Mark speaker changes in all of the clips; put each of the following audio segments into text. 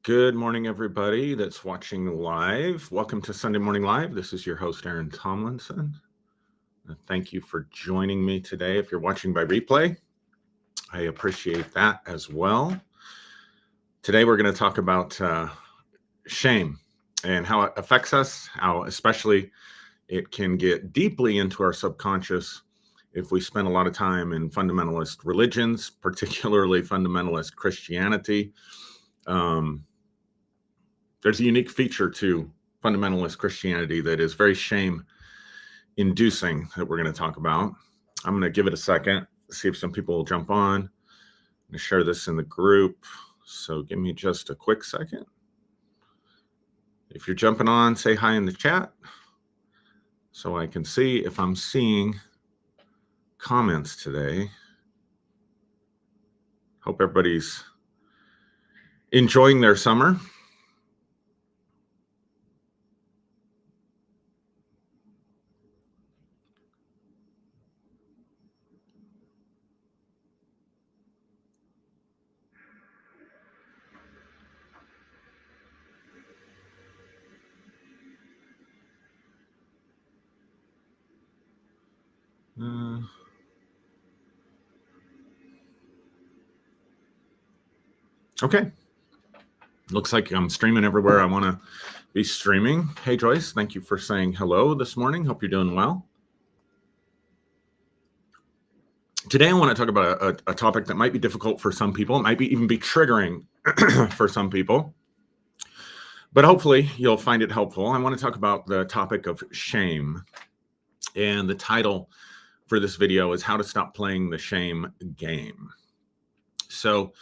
Speaker 1: Good morning, everybody that's watching live. Welcome to Sunday Morning Live. This is your host, Aaron Tomlinson. Thank you for joining me today. If you're watching by replay, I appreciate that as well. Today, we're going to talk about shame and how it affects us, how especially it can get deeply into our subconscious if we spend a lot of time in fundamentalist religions, particularly fundamentalist Christianity. There's a unique feature to fundamentalist Christianity that is very shame-inducing that we're going to talk about. I'm going to give it a second, see if some people will jump on. I'm going to share this in the group, so give me just a quick second. If you're jumping on, say hi in the chat so I can see if I'm seeing comments today. Hope everybody's enjoying their summer. Okay. Looks like I'm streaming everywhere I want to be streaming. Hey, Joyce, thank you for saying hello this morning. Hope you're doing well. Today, I want to talk about a topic that might be difficult for some people. It might even be triggering for some people. But hopefully, you'll find it helpful. I want to talk about the topic of shame. And the title for this video is How to Stop Playing the Shame Game. So,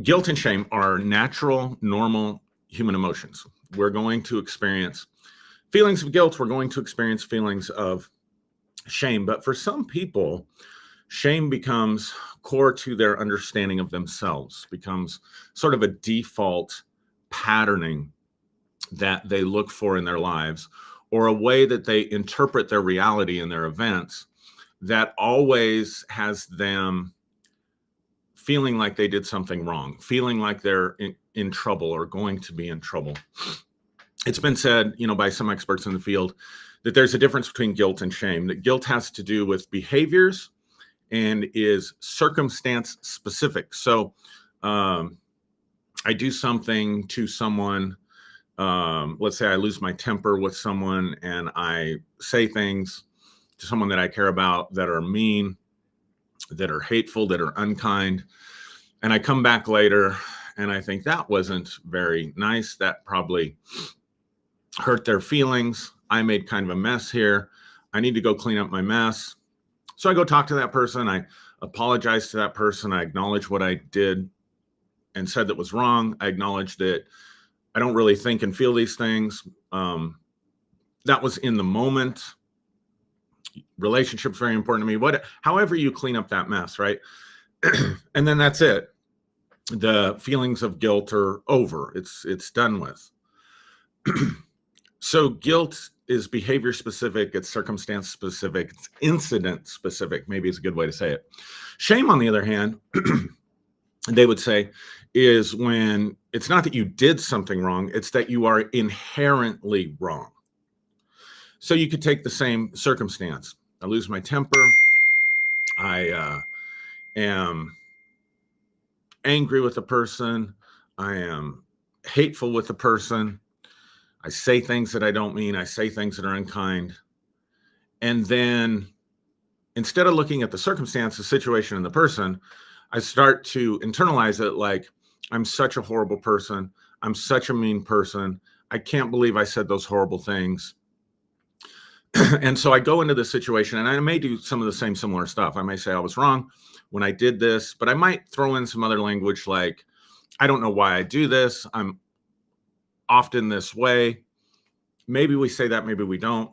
Speaker 1: guilt and shame are natural, normal human emotions. We're going to experience feelings of guilt. We're going to experience feelings of shame. But for some people, shame becomes core to their understanding of themselves, becomes sort of a default patterning that they look for in their lives, or a way that they interpret their reality and their events that always has them feeling like they did something wrong, feeling like they're in trouble or going to be in trouble. It's been said, by some experts in the field that there's a difference between guilt and shame, that guilt has to do with behaviors and is circumstance specific. So I do something to someone, let's say I lose my temper with someone and I say things to someone that I care about that are mean, that are hateful, that are unkind. And I come back later and I think that wasn't very nice. That probably hurt their feelings. I made kind of a mess here. I need to go clean up my mess. So I go talk to that person. I apologize to that person. I acknowledge what I did and said that was wrong. I acknowledge that I don't really think and feel these things. That was in the moment. Relationship's very important to me. However you clean up that mess, right? And then that's it. The feelings of guilt are over. It's done with. So guilt is behavior specific, it's circumstance specific, it's incident specific, maybe is a good way to say it. Shame, on the other hand, they would say, is when it's not that you did something wrong, it's that you are inherently wrong. So you could take the same circumstance. I lose my temper. I am angry with a person. I am hateful with a person. I say things that I don't mean. I say things that are unkind. And then instead of looking at the circumstance, the situation, and the person, I start to internalize it like, I'm such a horrible person. I'm such a mean person. I can't believe I said those horrible things. And so I go into the situation and I may do some of the same similar stuff. I may say I was wrong when I did this, but I might throw in some other language like, I don't know why I do this. I'm often this way. Maybe we say that, maybe we don't.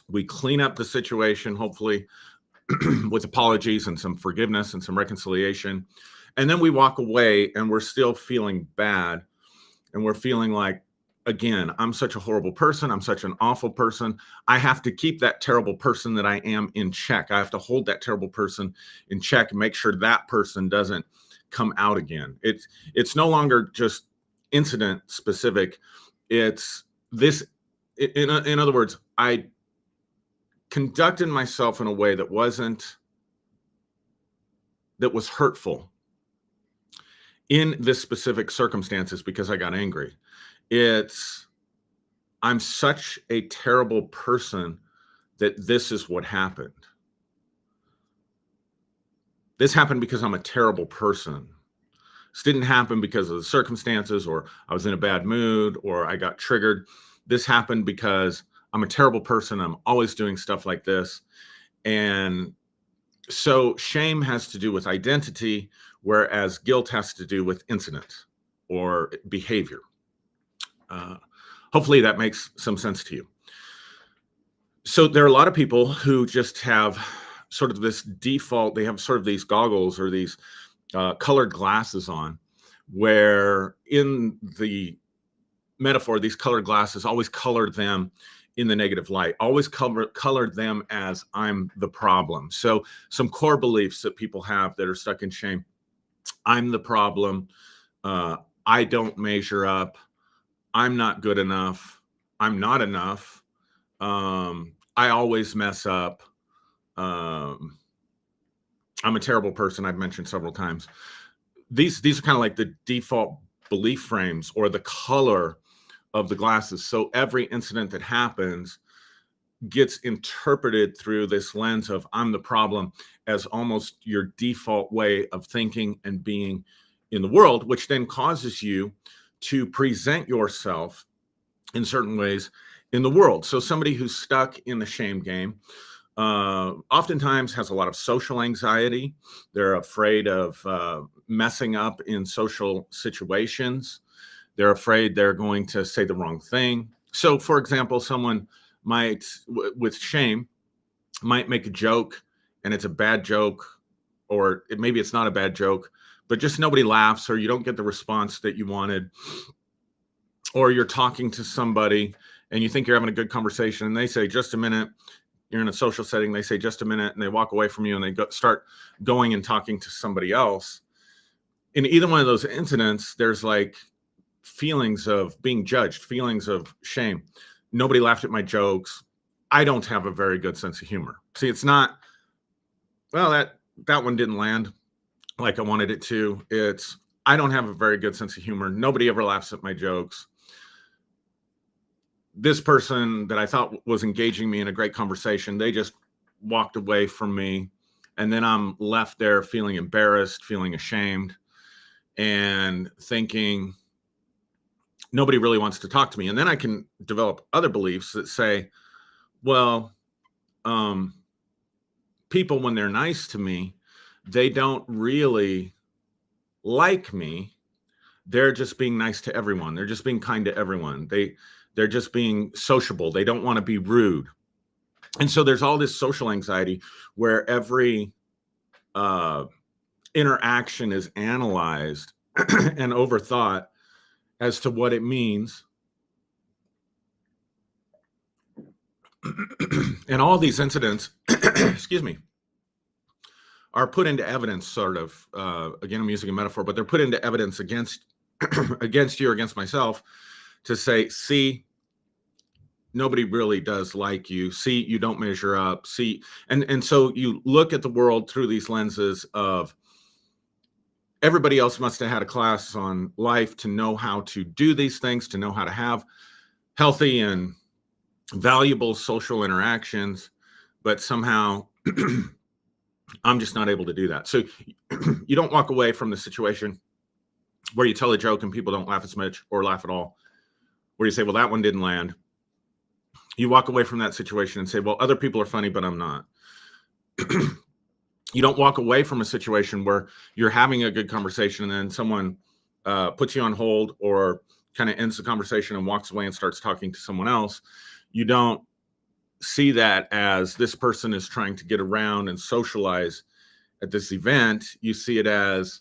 Speaker 1: We clean up the situation, hopefully, with apologies and some forgiveness and some reconciliation. And then we walk away and we're still feeling bad. And we're feeling like, again, I'm such a horrible person. I'm such an awful person. I have to keep that terrible person that I am in check. I have to hold that terrible person in check and make sure that person doesn't come out again. It's no longer just incident specific. It's this, in other words, I conducted myself in a way that was hurtful in this specific circumstances because I got angry. I'm such a terrible person that this is what happened. This happened because I'm a terrible person. This didn't happen because of the circumstances, or I was in a bad mood, or I got triggered. This happened because I'm a terrible person. I'm always doing stuff like this. And so shame has to do with identity, whereas guilt has to do with incident or behavior. Hopefully that makes some sense to you. So there are a lot of people who just have sort of this default, they have sort of these goggles or these colored glasses on, where in the metaphor, these colored glasses always colored them in the negative light, always colored them as I'm the problem. So some core beliefs that people have that are stuck in shame: I'm the problem, I don't measure up, I'm not good enough, I'm not enough, I always mess up, I'm a terrible person. I've mentioned several times. These are kind of like the default belief frames or the color of the glasses. So every incident that happens gets interpreted through this lens of I'm the problem as almost your default way of thinking and being in the world, which then causes you to present yourself in certain ways in the world. So somebody who's stuck in the shame game oftentimes has a lot of social anxiety. They're afraid of messing up in social situations. They're afraid they're going to say the wrong thing. So, for example, someone might, with shame, might make a joke and it's a bad joke, or maybe it's not a bad joke, but just nobody laughs, or you don't get the response that you wanted, or you're talking to somebody and you think you're having a good conversation and they say, just a minute. You're in a social setting, they say just a minute, and they walk away from you and they start going and talking to somebody else. In either one of those incidents, there's like feelings of being judged, feelings of shame. Nobody laughed at my jokes. I don't have a very good sense of humor. See, it's not, well, that one didn't land like I wanted it to. It's, I don't have a very good sense of humor. Nobody ever laughs at my jokes. This person that I thought was engaging me in a great conversation, they just walked away from me. And then I'm left there feeling embarrassed, feeling ashamed, and thinking nobody really wants to talk to me. And then I can develop other beliefs that say, well, people, when they're nice to me, they don't really like me. They're just being nice to everyone. They're just being kind to everyone. They're just being sociable. They don't want to be rude. And so there's all this social anxiety where every interaction is analyzed and overthought as to what it means. And all these incidents, excuse me, are put into evidence, sort of, again, I'm using a metaphor, but they're put into evidence against you or against myself, to say, see, nobody really does like you. See, you don't measure up. See, and so you look at the world through these lenses of everybody else must have had a class on life to know how to do these things, to know how to have healthy and valuable social interactions, but somehow I'm just not able to do that. So you don't walk away from the situation where you tell a joke and people don't laugh as much or laugh at all, where you say, well, that one didn't land. You walk away from that situation and say, well, other people are funny, but I'm not. You don't walk away from a situation where you're having a good conversation and then someone puts you on hold or kind of ends the conversation and walks away and starts talking to someone else. You don't see that as this person is trying to get around and socialize at this event. You see it as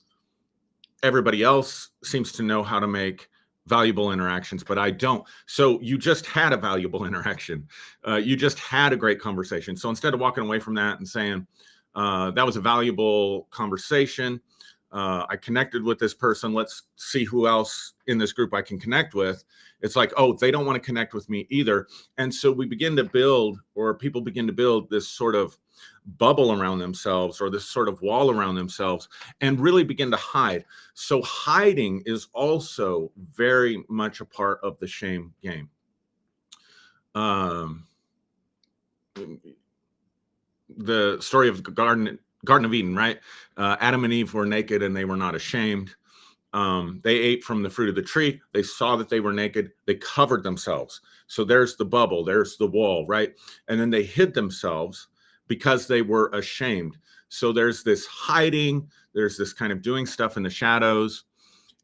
Speaker 1: everybody else seems to know how to make valuable interactions, but I don't. So you just had a valuable interaction. You just had a great conversation. So instead of walking away from that and saying, that was a valuable conversation, I connected with this person. Let's see who else in this group I can connect with. It's like, oh, they don't want to connect with me either. And so we begin to build, or people begin to build this sort of bubble around themselves, or this sort of wall around themselves, and really begin to hide. So hiding is also very much a part of the shame game. The story of the Garden of Eden, right? Adam and Eve were naked and they were not ashamed. They ate from the fruit of the tree. They saw that they were naked. They covered themselves. So there's the bubble, there's the wall, right? And then they hid themselves because they were ashamed. So there's this hiding, there's this kind of doing stuff in the shadows.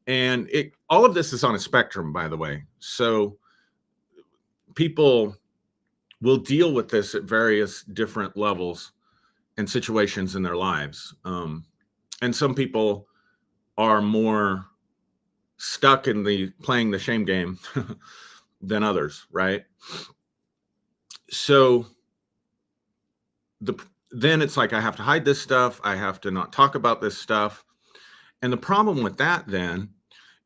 Speaker 1: And all of this is on a spectrum, by the way. So people will deal with this at various different levels and situations in their lives. And some people are more stuck in playing the shame game than others, right? So then it's like, I have to hide this stuff. I have to not talk about this stuff. And the problem with that then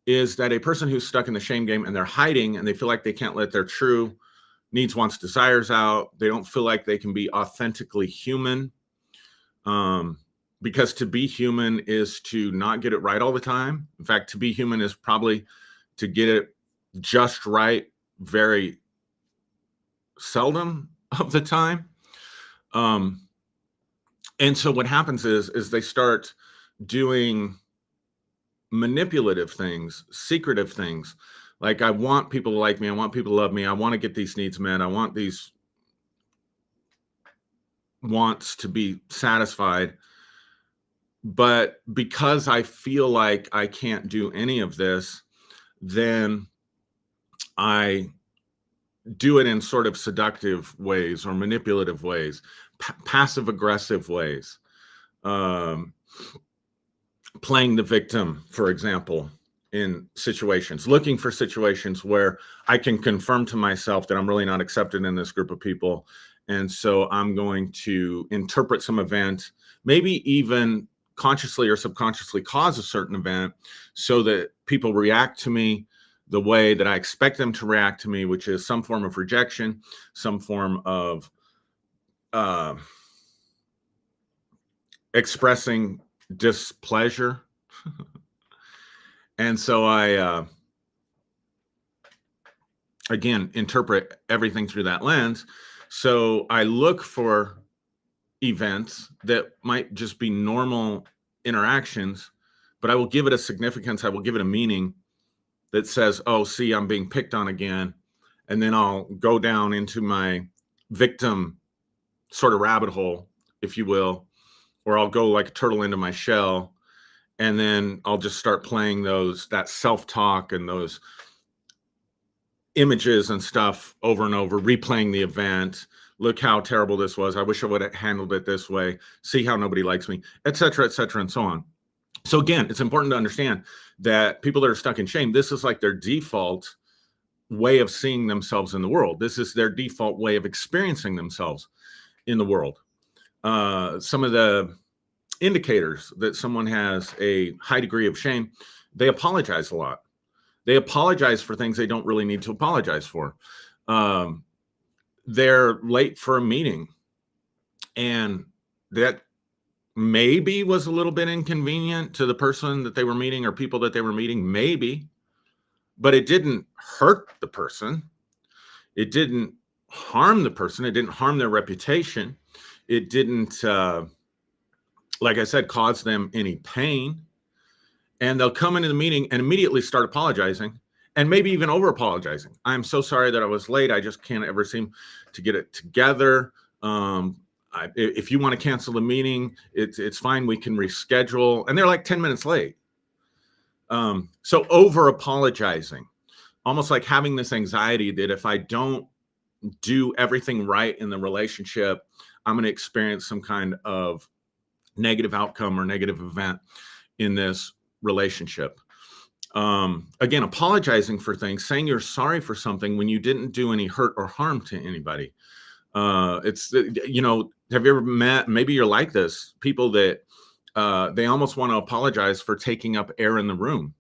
Speaker 1: is that a person who's stuck in the shame game and they're hiding and they feel like they can't let their true needs, wants, desires out. They don't feel like they can be authentically human. Because to be human is to not get it right all the time. In fact, to be human is probably to get it just right very seldom of the time. And so what happens is they start doing manipulative things, secretive things. Like, I want people to like me. I want people to love me. I want to get these needs met. I want these wants to be satisfied. But because I feel like I can't do any of this, then I do it in sort of seductive ways or manipulative ways, passive aggressive ways. Playing the victim, for example, in situations, looking for situations where I can confirm to myself that I'm really not accepted in this group of people. And so I'm going to interpret some event, maybe even consciously or subconsciously cause a certain event so that people react to me the way that I expect them to react to me, which is some form of rejection, some form of expressing displeasure. And so I, again, interpret everything through that lens. So I look for events that might just be normal interactions, but I will give it a significance. I will give it a meaning that says, oh, see, I'm being picked on again. And then I'll go down into my victim sort of rabbit hole, if you will, or I'll go like a turtle into my shell. And then I'll just start playing that self-talk and those images and stuff over and over, replaying the event. Look how terrible this was. I wish I would have handled it this way. See how nobody likes me, et cetera, and so on. So again, it's important to understand that people that are stuck in shame, this is like their default way of seeing themselves in the world. This is their default way of experiencing themselves in the world. Some of the indicators that someone has a high degree of shame, they apologize a lot. They apologize for things they don't really need to apologize for. They're late for a meeting, and that maybe was a little bit inconvenient to the person that they were meeting or people that they were meeting, maybe, but it didn't hurt the person. It didn't harm the person. It didn't harm their reputation. It didn't, like I said, cause them any pain. And they'll come into the meeting and immediately start apologizing, and maybe even over apologizing. I'm so sorry that I was late. I just can't ever seem to get it together. If you want to cancel the meeting, it's fine. We can reschedule. And they're like 10 minutes late. So over apologizing, almost like having this anxiety that if I don't do everything right in the relationship, I'm going to experience some kind of negative outcome or negative event in this relationship. Again, apologizing for things, saying you're sorry for something when you didn't do any hurt or harm to anybody. Have you ever met, maybe you're like this, people that they almost want to apologize for taking up air in the room.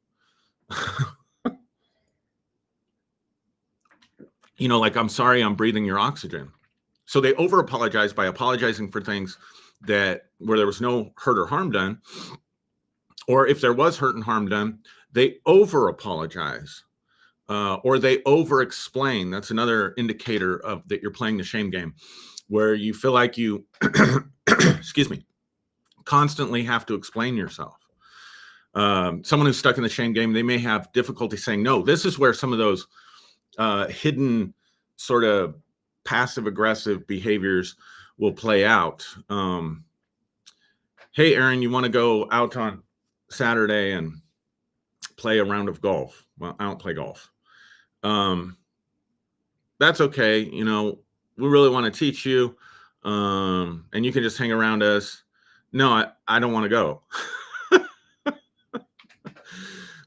Speaker 1: Like, I'm sorry, I'm breathing your oxygen. So they over apologize by apologizing for things where there was no hurt or harm done. Or if there was hurt and harm done, they over apologize, or they over explain. That's another indicator of that you're playing the shame game, where you feel like you, excuse me, constantly have to explain yourself. Someone who's stuck in the shame game, they may have difficulty saying no. This is where some of those hidden sort of passive aggressive behaviors will play out. Hey, Aaron, you want to go out on Saturday and play a round of golf? Well, I don't play golf. That's okay. We really want to teach you, and you can just hang around us. No, I don't want to go.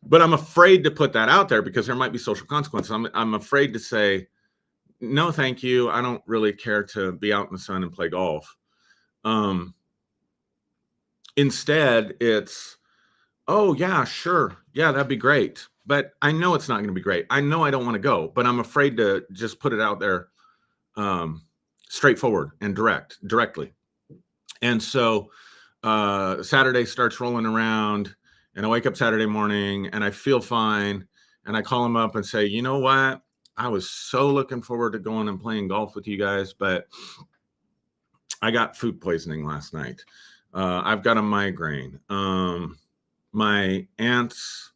Speaker 1: But I'm afraid to put that out there because there might be social consequences. I'm afraid to say, no, thank you. I don't really care to be out in the sun and play golf. Instead, it's, oh, yeah, sure. Yeah, that'd be great. But I know it's not going to be great. I know I don't want to go, but I'm afraid to just put it out there straightforward and directly. And so Saturday starts rolling around, and I wake up Saturday morning and I feel fine. And I call him up and say, you know what? I was so looking forward to going and playing golf with you guys, but I got food poisoning last night. I've got a migraine. My aunt's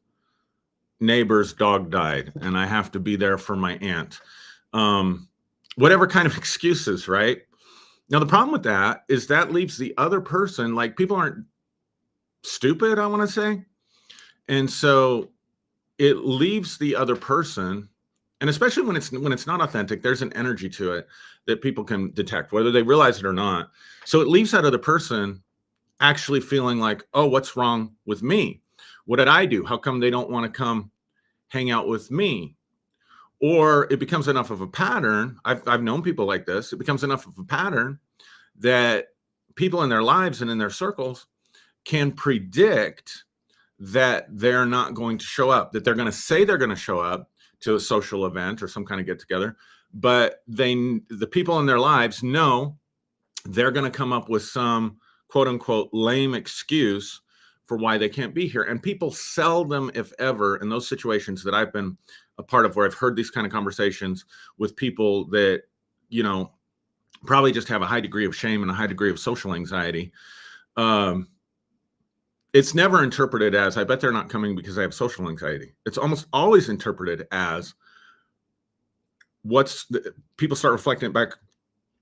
Speaker 1: neighbor's dog died, and I have to be there for my aunt. Whatever kind of excuses, right? Now, the problem with that is that leaves the other person, like, people aren't stupid, I want to say. And so it leaves the other person, and especially when it's not authentic, there's an energy to it that people can detect, whether they realize it or not. So it leaves that other person actually feeling like, oh, what's wrong with me? What did I do? How come they don't want to come hang out with me? Or it becomes enough of a pattern. I've known people like this. It becomes enough of a pattern that people in their lives and in their circles can predict that they're not going to show up, that they're going to say they're going to show up to a social event or some kind of get together, but the people in their lives know they're going to come up with some quote unquote lame excuse for why they can't be here. And people seldom, if ever, in those situations that I've been a part of, where I've heard these kind of conversations with people that, probably just have a high degree of shame and a high degree of social anxiety. It's never interpreted as, I bet they're not coming because I have social anxiety. It's almost always interpreted as people start reflecting back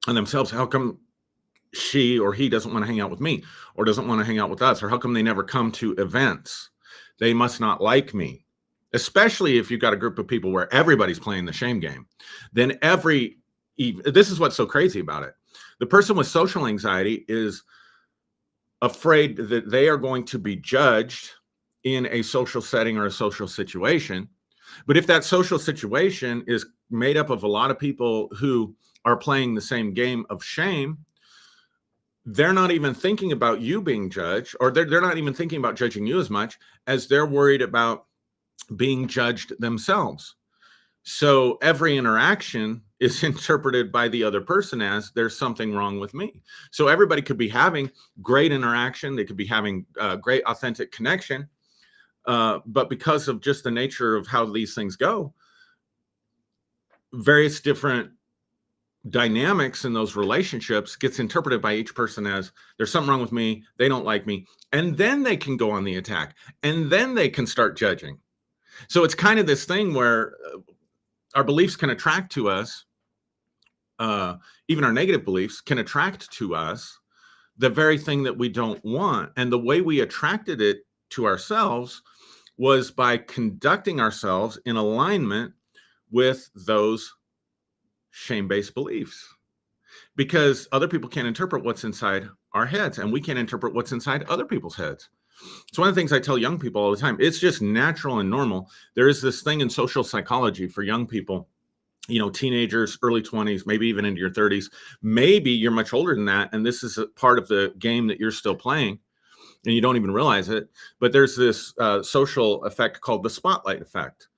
Speaker 1: on themselves. How come she or he doesn't want to hang out with me, or doesn't want to hang out with us? Or how come they never come to events? They must not like me. Especially if you've got a group of people where everybody's playing the shame game. Then this is what's so crazy about it. The person with social anxiety is afraid that they are going to be judged in a social setting or a social situation. But if that social situation is made up of a lot of people who are playing the same game of shame, they're not even thinking about you being judged, or they're not even thinking about judging you as much as they're worried about being judged themselves. So every interaction is interpreted by the other person as, there's something wrong with me. So everybody could be having great interaction. They could be having great authentic connection. But because of just the nature of how these things go, various different dynamics in those relationships gets interpreted by each person as, there's something wrong with me. They don't like me. And then they can go on the attack, and then they can start judging. So it's kind of this thing where our beliefs can attract to us, even our negative beliefs can attract to us the very thing that we don't want. And the way we attracted it to ourselves was by conducting ourselves in alignment with those shame-based beliefs. Because other people can't interpret what's inside our heads, and we can't interpret what's inside other people's heads. It's one of the things I tell young people all the time. It's just natural and normal. There is this thing in social psychology for young people, teenagers, early 20s, maybe even into your 30s. Maybe you're much older than that, and this is a part of the game that you're still playing. and you don't even realize it. But there's this social effect called the spotlight effect.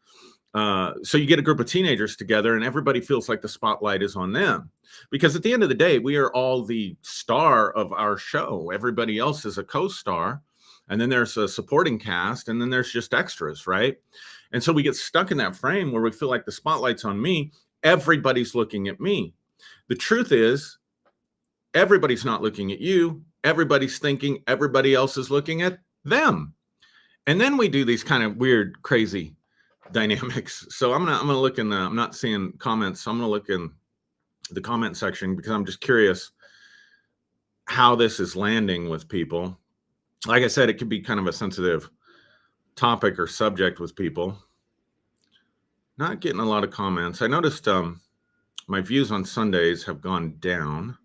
Speaker 1: So you get a group of teenagers together and everybody feels like the spotlight is on them, because at the end of the day, we are all the star of our show. Everybody else is a co-star, and then there's a supporting cast, and then there's just extras, right? And so we get stuck in that frame where we feel like the spotlight's on me. Everybody's looking at me. The truth is, everybody's not looking at you. Everybody's thinking everybody else is looking at them. And then we do these kind of weird, crazy dynamics. So I'm gonna look in the, I'm not seeing comments, so I'm gonna look in the comment section, because I'm just curious how this is landing with people. Like I said, it could be kind of a sensitive topic or subject with people. Not getting a lot of comments. I noticed my views on Sundays have gone down.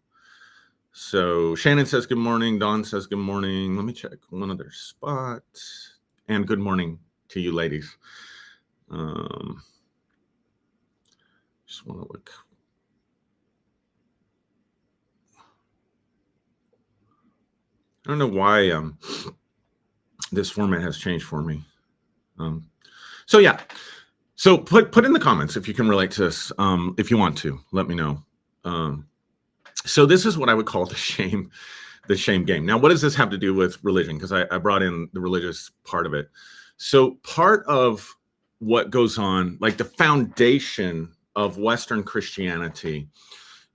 Speaker 1: So Shannon says good morning. Dawn says good morning. Let me check one other spot. And good morning to you ladies. Just want to look. I don't know why this format has changed for me. So yeah, so put in the comments if you can relate to this. If you want to, let me know. So this is what I would call the shame game. Now, what does this have to do with religion? Because I brought in the religious part of it. So part of what goes on, like the foundation of Western Christianity,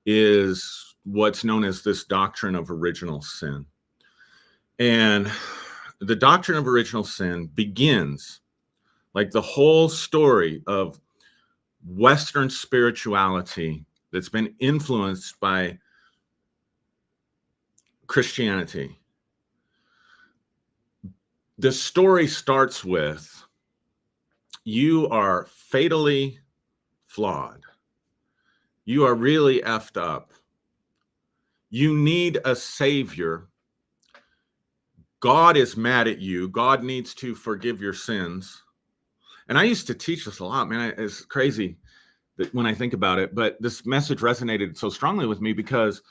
Speaker 1: is what's known as this doctrine of original sin. And the doctrine of original sin begins, like the whole story of Western spirituality that's been influenced by Christianity. The story starts with, you are fatally flawed. You are really effed up. You need a savior. God is mad at you. God needs to forgive your sins. And I used to teach this a lot, man. It's crazy that when I think about it, but this message resonated so strongly with me because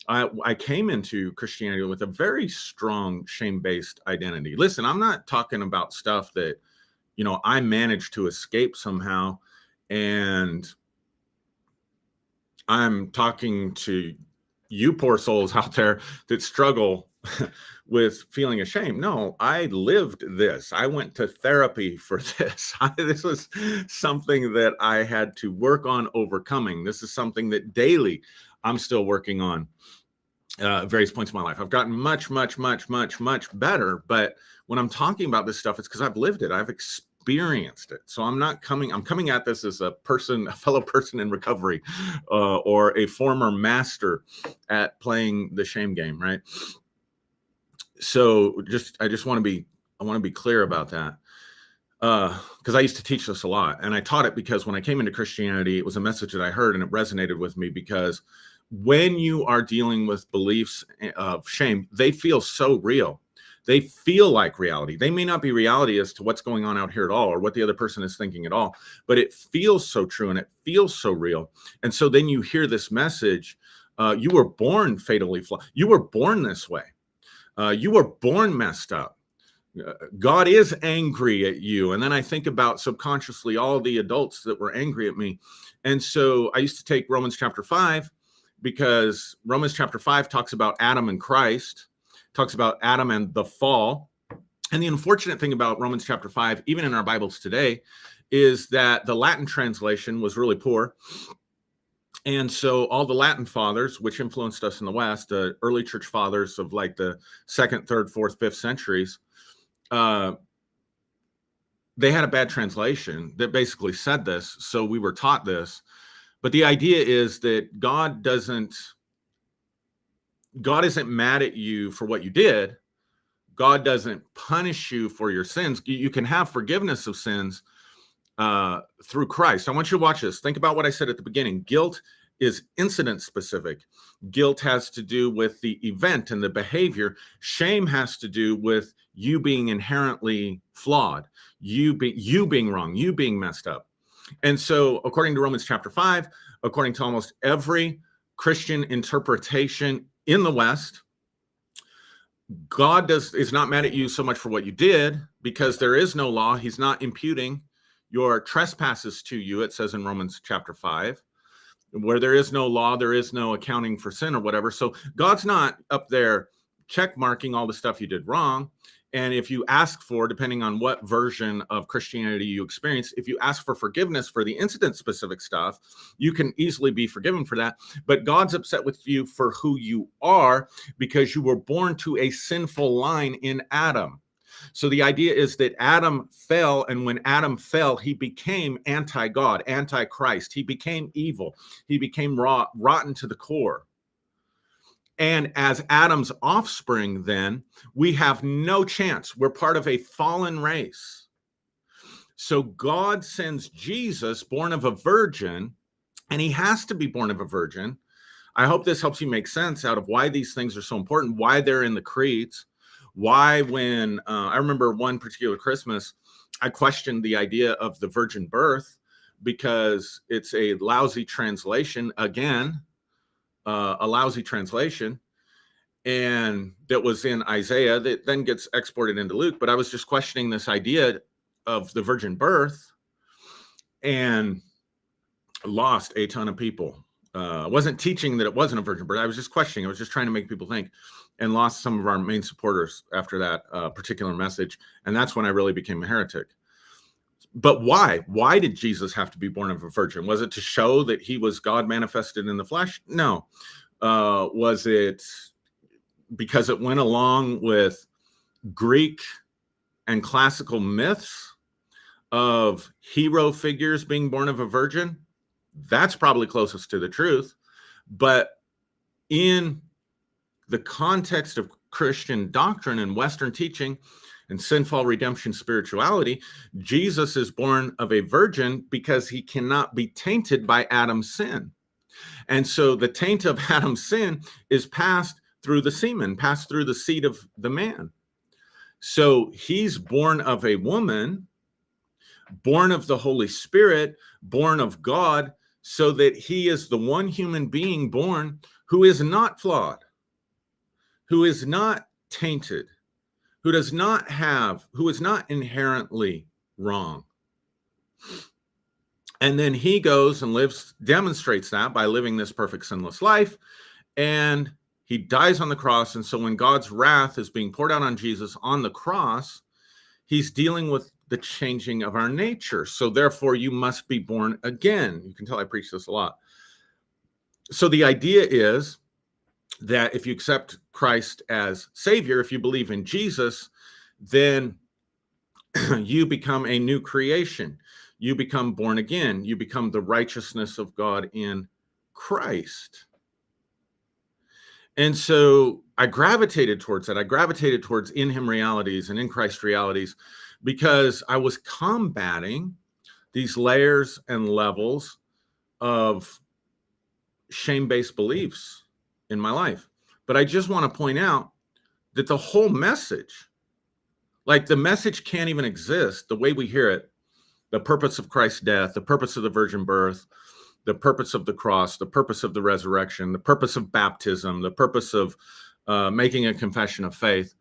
Speaker 1: I came into Christianity with a very strong shame-based identity. Listen, I'm not talking about stuff that, I managed to escape somehow. And I'm talking to you poor souls out there that struggle with feeling ashamed. No, I lived this. I went to therapy for this. This was something that I had to work on overcoming. This is something that daily I'm still working on at various points in my life. I've gotten much, much, much, much, much better. But when I'm talking about this stuff, it's because I've lived it. I've experienced it. So I'm coming at this as a fellow person in recovery, or a former master at playing the shame game, right? So I want to be clear about that. Because I used to teach this a lot, and I taught it because when I came into Christianity, it was a message that I heard and it resonated with me, because when you are dealing with beliefs of shame, they feel so real. They feel like reality. They may not be reality as to what's going on out here at all, or what the other person is thinking at all, but it feels so true and it feels so real. And so then you hear this message, you were born fatally flawed. You were born this way. You were born messed up. God is angry at you. And then I think about subconsciously all the adults that were angry at me. And so I used to take Romans chapter 5, because Romans chapter 5 talks about Adam and Christ, talks about Adam and the fall. And the unfortunate thing about Romans chapter 5, even in our Bibles today, is that the Latin translation was really poor. And so all the Latin fathers, which influenced us in the West, the early church fathers of like the 2nd, 3rd, 4th, 5th centuries, they had a bad translation that basically said this. So we were taught this. But the idea is that God isn't mad at you for what you did. God doesn't punish you for your sins. You can have forgiveness of sins through Christ. I want you to watch this. Think about what I said at the beginning. Guilt is incident specific. Guilt has to do with the event and the behavior. Shame has to do with you being inherently flawed, you being wrong, you being messed up. And so according to Romans chapter 5, according to almost every Christian interpretation in the West, God is not mad at you so much for what you did, because there is no law. He's not imputing your trespasses to you, it says in Romans chapter 5. Where there is no law, there is no accounting for sin or whatever. So God's not up there check marking all the stuff you did wrong. And if you ask for, depending on what version of Christianity you experience, if you ask for forgiveness for the incident specific stuff, you can easily be forgiven for that. But God's upset with you for who you are, because you were born to a sinful line in Adam. So the idea is that Adam fell, and when Adam fell, he became anti-God, anti-Christ. He became evil. He became rotten to the core. And as Adam's offspring, then, we have no chance. We're part of a fallen race. So God sends Jesus, born of a virgin, and he has to be born of a virgin. I hope this helps you make sense out of why these things are so important, why they're in the creeds. Why, when I remember one particular Christmas, I questioned the idea of the virgin birth, because it's a lousy translation, again, a lousy translation, and that was in Isaiah that then gets exported into Luke. But I was just questioning this idea of the virgin birth and lost a ton of people. I wasn't teaching that it wasn't a virgin birth. I was just questioning. I was just trying to make people think, and lost some of our main supporters after that particular message. And that's when I really became a heretic. But why? Why did Jesus have to be born of a virgin? Was it to show that he was God manifested in the flesh? No. Was it because it went along with Greek and classical myths of hero figures being born of a virgin? That's probably closest to the truth. But in the context of Christian doctrine and Western teaching and sinful redemption spirituality, Jesus is born of a virgin because he cannot be tainted by Adam's sin. And so the taint of Adam's sin is passed through the semen, passed through the seed of the man. So he's born of a woman, born of the Holy Spirit, born of God, so that he is the one human being born who is not flawed, who is not tainted, who is not inherently wrong. And then he goes and demonstrates that by living this perfect sinless life, and he dies on the cross. And so when God's wrath is being poured out on Jesus on the cross, he's dealing with the changing of our nature. So therefore, you must be born again. You can tell I preach this a lot. So the idea is that if you accept Christ as Savior, if you believe in Jesus, then you become a new creation. You become born again. You become the righteousness of God in Christ. And so I gravitated towards that. I gravitated towards in him realities and in Christ realities, because I was combating these layers and levels of shame-based beliefs in my life. But I just want to point out that the whole message, like the message can't even exist the way we hear it. The purpose of Christ's death, the purpose of the virgin birth, the purpose of the cross, the purpose of the resurrection, the purpose of baptism, the purpose of making a confession of faith,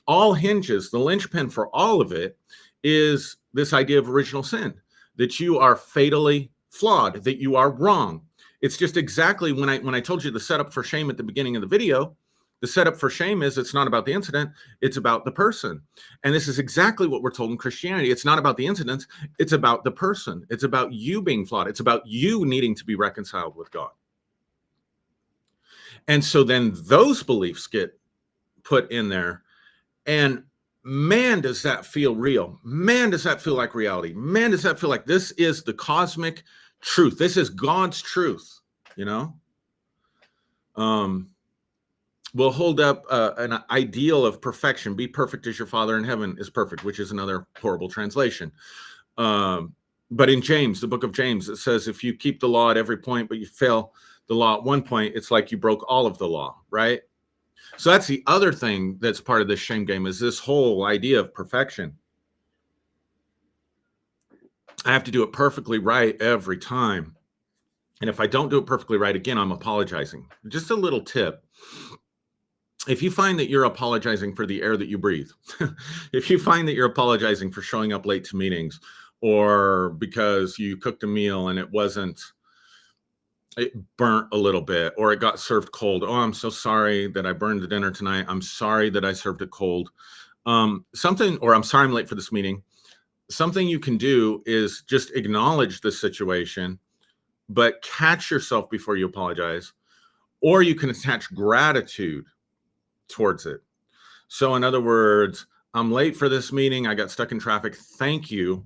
Speaker 1: all hinges, the linchpin for all of it is this idea of original sin, that you are fatally flawed, that you are wrong. It's just exactly when I told you the setup for shame at the beginning of the video, the setup for shame is it's not about the incident, it's about the person. And this is exactly what we're told in Christianity. It's not about the incidents, it's about the person. It's about you being flawed. It's about you needing to be reconciled with God. And so then those beliefs get put in there, and man, does that feel real. Man, does that feel like reality. Man, does that feel like this is the cosmic truth. This is God's truth, you know? We'll hold up an ideal of perfection. Be perfect as your Father in heaven is perfect, which is another horrible translation. But in James, the book of James, it says, if you keep the law at every point, but you fail the law at one point, it's like you broke all of the law, right? So that's the other thing that's part of this shame game, is this whole idea of perfection. I have to do it perfectly right every time. And if I don't do it perfectly right, again, I'm apologizing. Just a little tip. if you find that you're apologizing for the air that you breathe, if you find that you're apologizing for showing up late to meetings, or because you cooked a meal and it burnt a little bit, or it got served cold. Oh, I'm so sorry that I burned the dinner tonight. I'm sorry that I served it cold. Something, or I'm sorry I'm late for this meeting. Something you can do is just acknowledge the situation, but catch yourself before you apologize, or you can attach gratitude towards it. So in other words, I'm late for this meeting. I got stuck in traffic. Thank you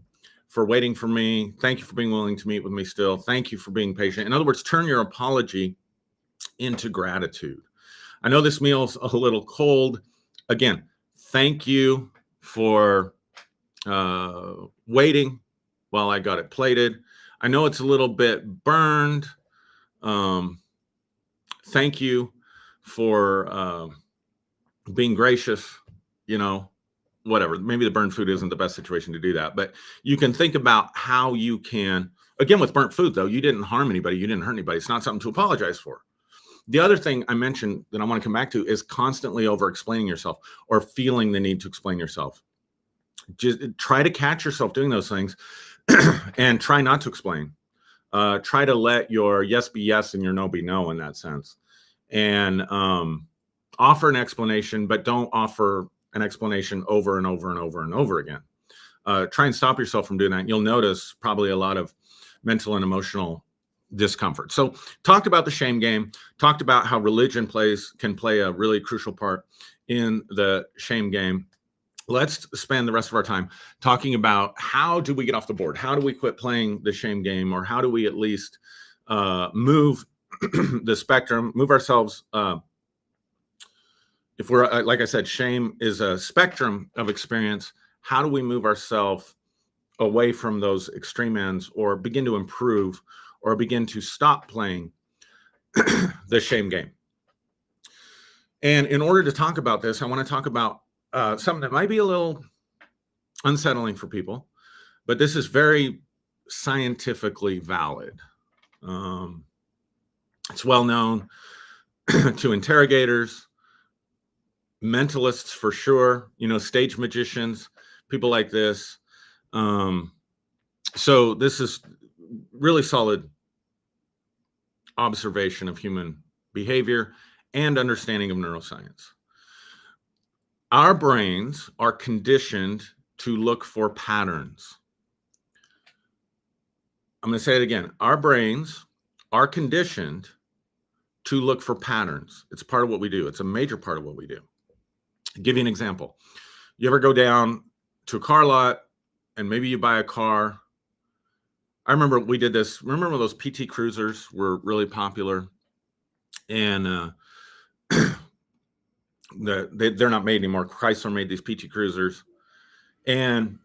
Speaker 1: for waiting for me. Thank you for being willing to meet with me still. Thank you for being patient. In other words, turn your apology into gratitude. I know this meal's a little cold. Again, thank you for waiting while I got it plated. I know it's a little bit burned. Thank you for being gracious, whatever. Maybe the burnt food isn't the best situation to do that, but you can think about how you can, again, with burnt food though, you didn't harm anybody, you didn't hurt anybody. It's not something to apologize for. The other thing I mentioned that I want to come back to is constantly over explaining yourself or feeling the need to explain yourself. Just try to catch yourself doing those things and try not to explain. Try to let your yes be yes and your no be no in that sense. And offer an explanation, but don't offer an explanation over and over and over and over again. Try and stop yourself from doing that. You'll notice probably a lot of mental and emotional discomfort. So talked about the shame game, talked about how religion can play a really crucial part in the shame game. Let's spend the rest of our time talking about how do we get off the board? How do we quit playing the shame game? Or how do we at least move the spectrum, move ourselves. If we're, like I said, shame is a spectrum of experience. How do we move ourselves away from those extreme ends, or begin to improve, or begin to stop playing the shame game? And in order to talk about this, I want to talk about something that might be a little unsettling for people, but this is very scientifically valid. It's well known to interrogators, mentalists for sure, stage magicians, people like this. So this is really solid observation of human behavior and understanding of neuroscience. Our brains are conditioned to look for patterns. I'm going to say it again. Our brains are conditioned to look for patterns. It's part of what we do. It's a major part of what we do. I'll give you an example. You ever go down to a car lot and maybe you buy a car? I remember we did this. Remember when those PT Cruisers were really popular? And they're not made anymore. Chrysler made these PT Cruisers. And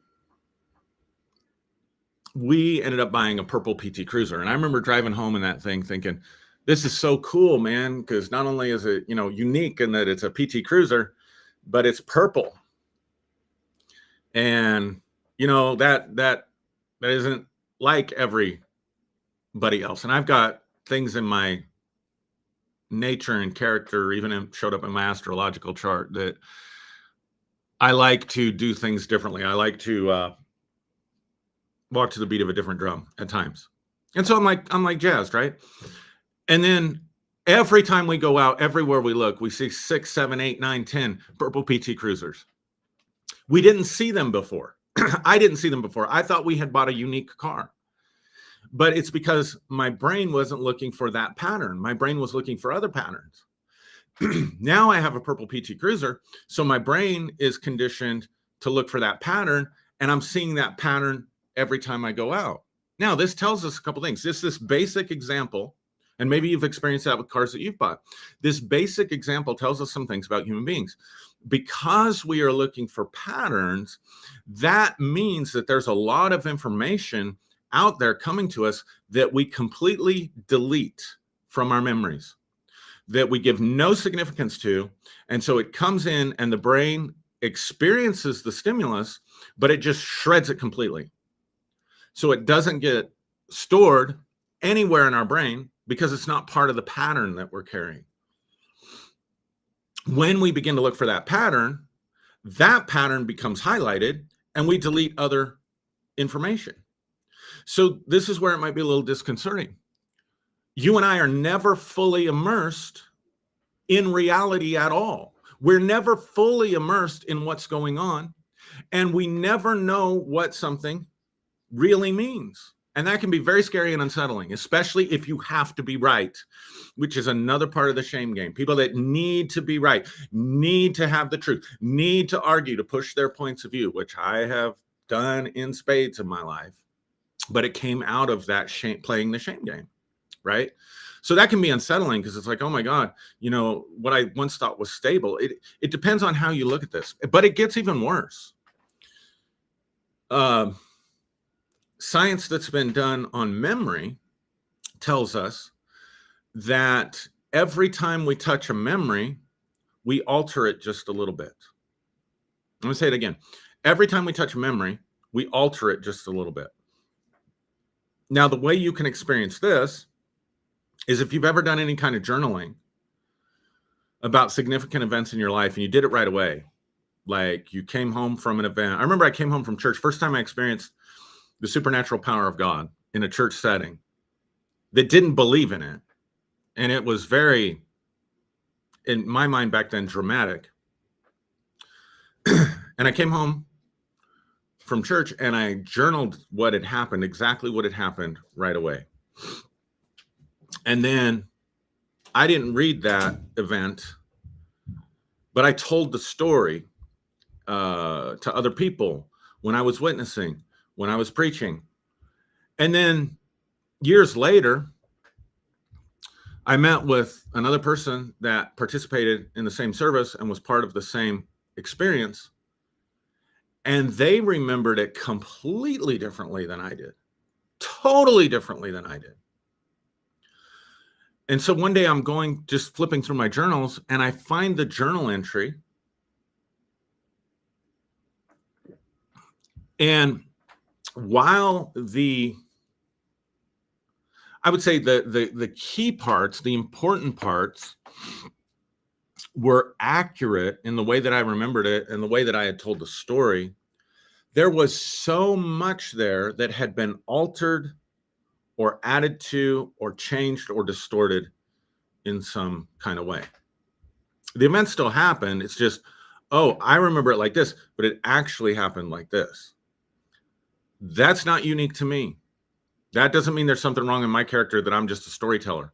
Speaker 1: we ended up buying a purple PT Cruiser. And I remember driving home in that thing thinking, this is so cool, man, because not only is it, unique in that it's a PT Cruiser, but it's purple. And, that isn't like everybody else. And I've got things in my nature and character, even showed up in my astrological chart, that I like to do things differently. I like to walk to the beat of a different drum at times. And so I'm like jazzed, right? And then every time we go out, everywhere we look, we see 6, 7, 8, 9, 10 purple PT Cruisers. We didn't see them before. I didn't see them before. I thought we had bought a unique car. But it's because my brain wasn't looking for that pattern. My brain was looking for other patterns. Now I have a purple PT Cruiser, so my brain is conditioned to look for that pattern, and I'm seeing that pattern every time I go out. Now, this tells us a couple things. This basic example, and maybe you've experienced that with cars that you've bought. This basic example tells us some things about human beings. Because we are looking for patterns, that means that there's a lot of information out there coming to us that we completely delete from our memories, that we give no significance to. And so it comes in and the brain experiences the stimulus, but it just shreds it completely. So it doesn't get stored anywhere in our brain because it's not part of the pattern that we're carrying. when we begin to look for that pattern becomes highlighted and we delete other information. So this is where it might be a little disconcerting. You and I are never fully immersed in reality at all. We're never fully immersed in what's going on, and we never know what something really means. And that can be very scary and unsettling, especially if you have to be right, which is another part of the shame game. People that need to be right, need to have the truth, need to argue to push their points of view, which I have done in spades in my life. But it came out of that shame, playing the shame game, right? So that can be unsettling because it's like, oh my God, what I once thought was stable. It depends on how you look at this, but it gets even worse. Science that's been done on memory tells us that every time we touch a memory, we alter it just a little bit. I'm going to say it again. Every time we touch a memory, we alter it just a little bit. Now, the way you can experience this is if you've ever done any kind of journaling about significant events in your life and you did it right away, like you came home from an event. I remember I came home from church. First time I experienced the supernatural power of God in a church setting that didn't believe in it. And it was very, in my mind back then, dramatic. And I came home from church and I journaled what had happened, exactly what had happened right away. And then I didn't read that event, but I told the story to other people when I was witnessing, when I was preaching. And then years later, I met with another person that participated in the same service and was part of the same experience. And they remembered it completely differently than I did, totally differently than I did. And so one day I'm just flipping through my journals and I find the journal entry. And while I would say the key parts, the important parts were accurate in the way that I remembered it and the way that I had told the story, there was so much there that had been altered or added to or changed or distorted in some kind of way. The event still happened. It's just, oh, I remember it like this, but it actually happened like this. That's not unique to me. That doesn't mean there's something wrong in my character, that I'm just a storyteller.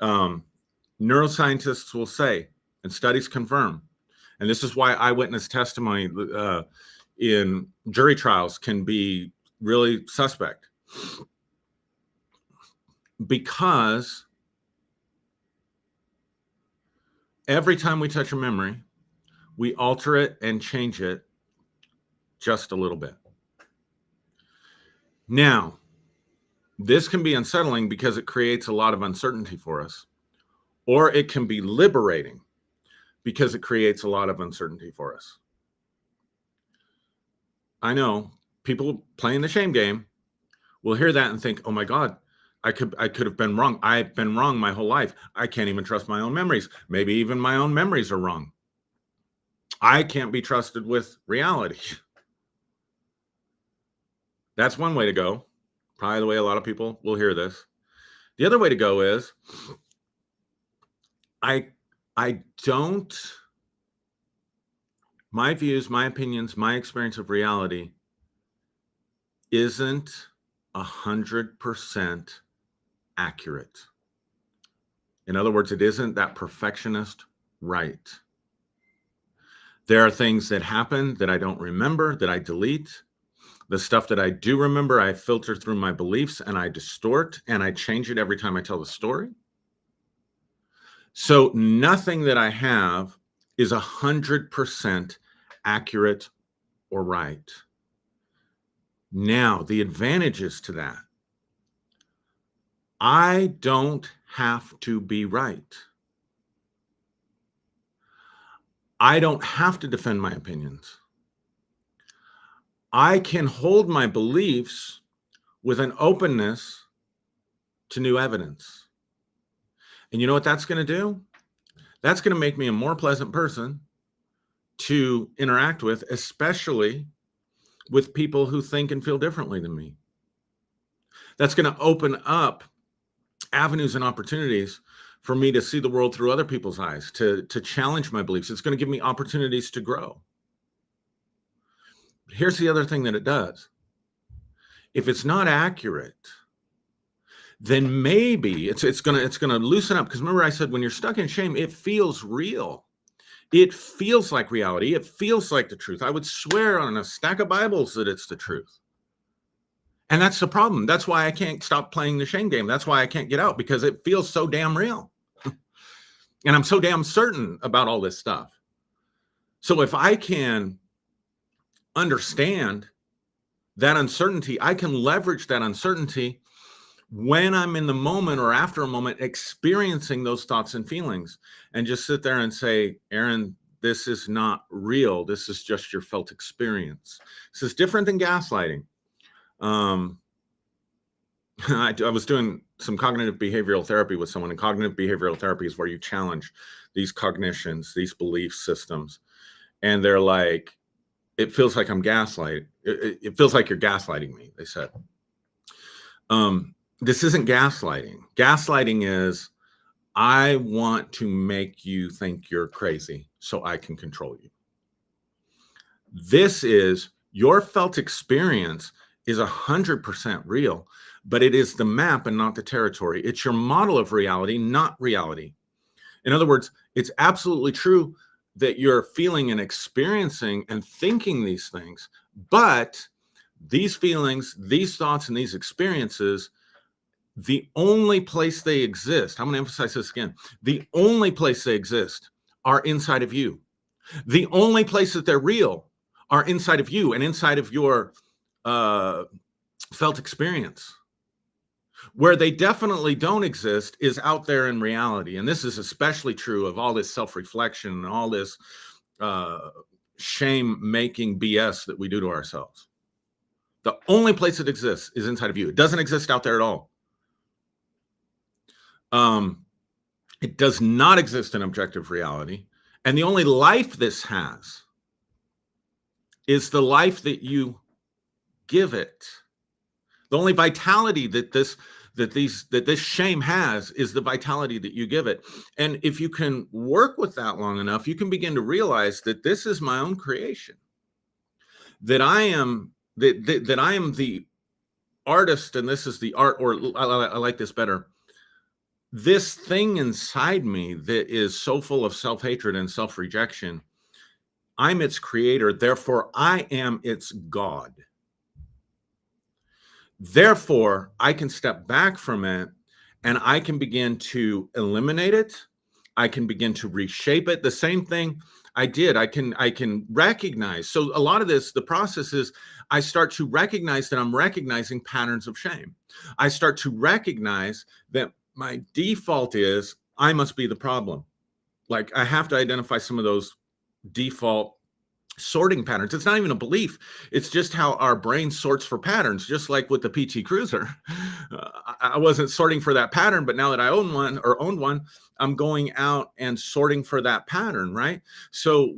Speaker 1: Neuroscientists will say, and studies confirm, and this is why eyewitness testimony in jury trials can be really suspect, because every time we touch a memory, we alter it and change it just a little bit. Now, this can be unsettling because it creates a lot of uncertainty for us, or it can be liberating because it creates a lot of uncertainty for us. I know people playing the shame game will hear that and think, oh my God, I could have been wrong. I've been wrong my whole life. I can't even trust my own memories. Maybe even my own memories are wrong. I can't be trusted with reality. That's one way to go. Probably the way a lot of people will hear this. The other way to go is, my views, my opinions, my experience of reality isn't 100% accurate. In other words, it isn't that perfectionist right. There are things that happen that I don't remember, that I delete. The stuff that I do remember, I filter through my beliefs and I distort and I change it every time I tell the story. So nothing that I have is 100% accurate or right. Now, the advantages to that: I don't have to be right. I don't have to defend my opinions. I can hold my beliefs with an openness to new evidence. And you know what that's going to do? That's going to make me a more pleasant person to interact with, especially with people who think and feel differently than me. That's going to open up avenues and opportunities for me to see the world through other people's eyes, to challenge my beliefs. It's going to give me opportunities to grow. Here's the other thing that it does. If it's not accurate, then maybe it's gonna loosen up. Because remember, I said when you're stuck in shame, it feels real. It feels like reality. It feels like the truth. I would swear on a stack of Bibles that it's the truth. And that's the problem. That's why I can't stop playing the shame game. That's why I can't get out, because it feels so damn real. And I'm so damn certain about all this stuff. So if I can understand that uncertainty, I can leverage that uncertainty when I'm in the moment or after a moment experiencing those thoughts and feelings, and just sit there and say, Aaron, this is not real. This is just your felt experience. This is different than gaslighting. I was doing some cognitive behavioral therapy with someone, and cognitive behavioral therapy is where you challenge these cognitions, these belief systems. And they're like, it feels like I'm gaslighting. It feels like you're gaslighting me, they said. This isn't gaslighting. Gaslighting is, I want to make you think you're crazy so I can control you. This is, your felt experience is 100% real, but it is the map and not the territory. It's your model of reality, not reality. In other words, it's absolutely true that you're feeling and experiencing and thinking these things, but these feelings, these thoughts, and these experiences, the only place they exist, I'm going to emphasize this again, the only place they exist are inside of you. The only place that they're real are inside of you and inside of your felt experience. Where they definitely don't exist is out there in reality. And this is especially true of all this self-reflection and all this shame-making BS that we do to ourselves. The only place it exists is inside of you. It doesn't exist out there at all. It does not exist in objective reality. And the only life this has is the life that you give it. The only vitality that this shame has is the vitality that you give it. And if you can work with that long enough, you can begin to realize that this is my own creation. That I am the artist, and this is the art, or I like this better. This thing inside me that is so full of self-hatred and self-rejection, I'm its creator, therefore I am its God. Therefore, I can step back from it and I can begin to eliminate it. I can begin to reshape it. The same thing I did. I can recognize. So a lot of this, the process is I start to recognize that I'm recognizing patterns of shame. I start to recognize that my default is I must be the problem. Like I have to identify some of those default sorting patterns. It's not even a belief. It's just how our brain sorts for patterns, just like with the PT Cruiser. I wasn't sorting for that pattern, but now that I owned one, I'm going out and sorting for that pattern, right? So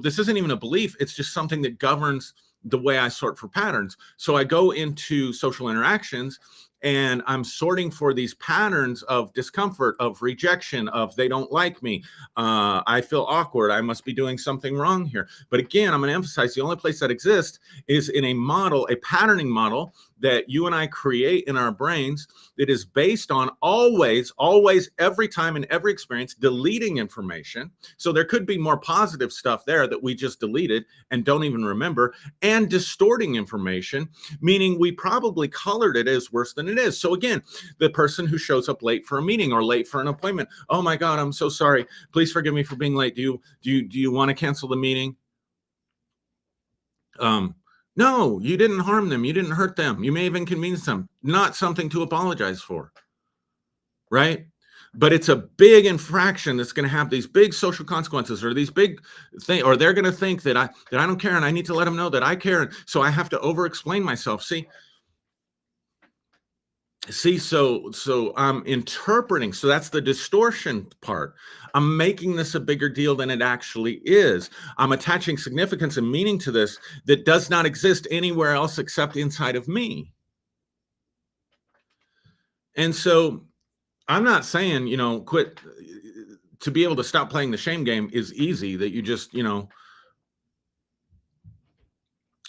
Speaker 1: this isn't even a belief. It's just something that governs the way I sort for patterns. So I go into social interactions and I'm sorting for these patterns of discomfort, of rejection, of they don't like me. I feel awkward. I must be doing something wrong here. But again, I'm going to emphasize the only place that exists is in a model, a patterning model that you and I create in our brains that is based on always, every time in every experience, deleting information. So there could be more positive stuff there that we just deleted and don't even remember, and distorting information, meaning we probably colored it as worse than it is. So again, the person who shows up late for a meeting or late for an appointment, oh my God, I'm so sorry. Please forgive me for being late. Do you want to cancel the meeting? No, you didn't harm them. You didn't hurt them. You may have inconvenienced them. Not something to apologize for, right? But it's a big infraction that's going to have these big social consequences, or these big things, or they're going to think that I don't care, and I need to let them know that I care, and so I have to over-explain myself. See, See, so I'm interpreting. So that's the distortion part. I'm making this a bigger deal than it actually is. I'm attaching significance and meaning to this that does not exist anywhere else except inside of me. And so I'm not saying, quit. To be able to stop playing the shame game is easy, that you just,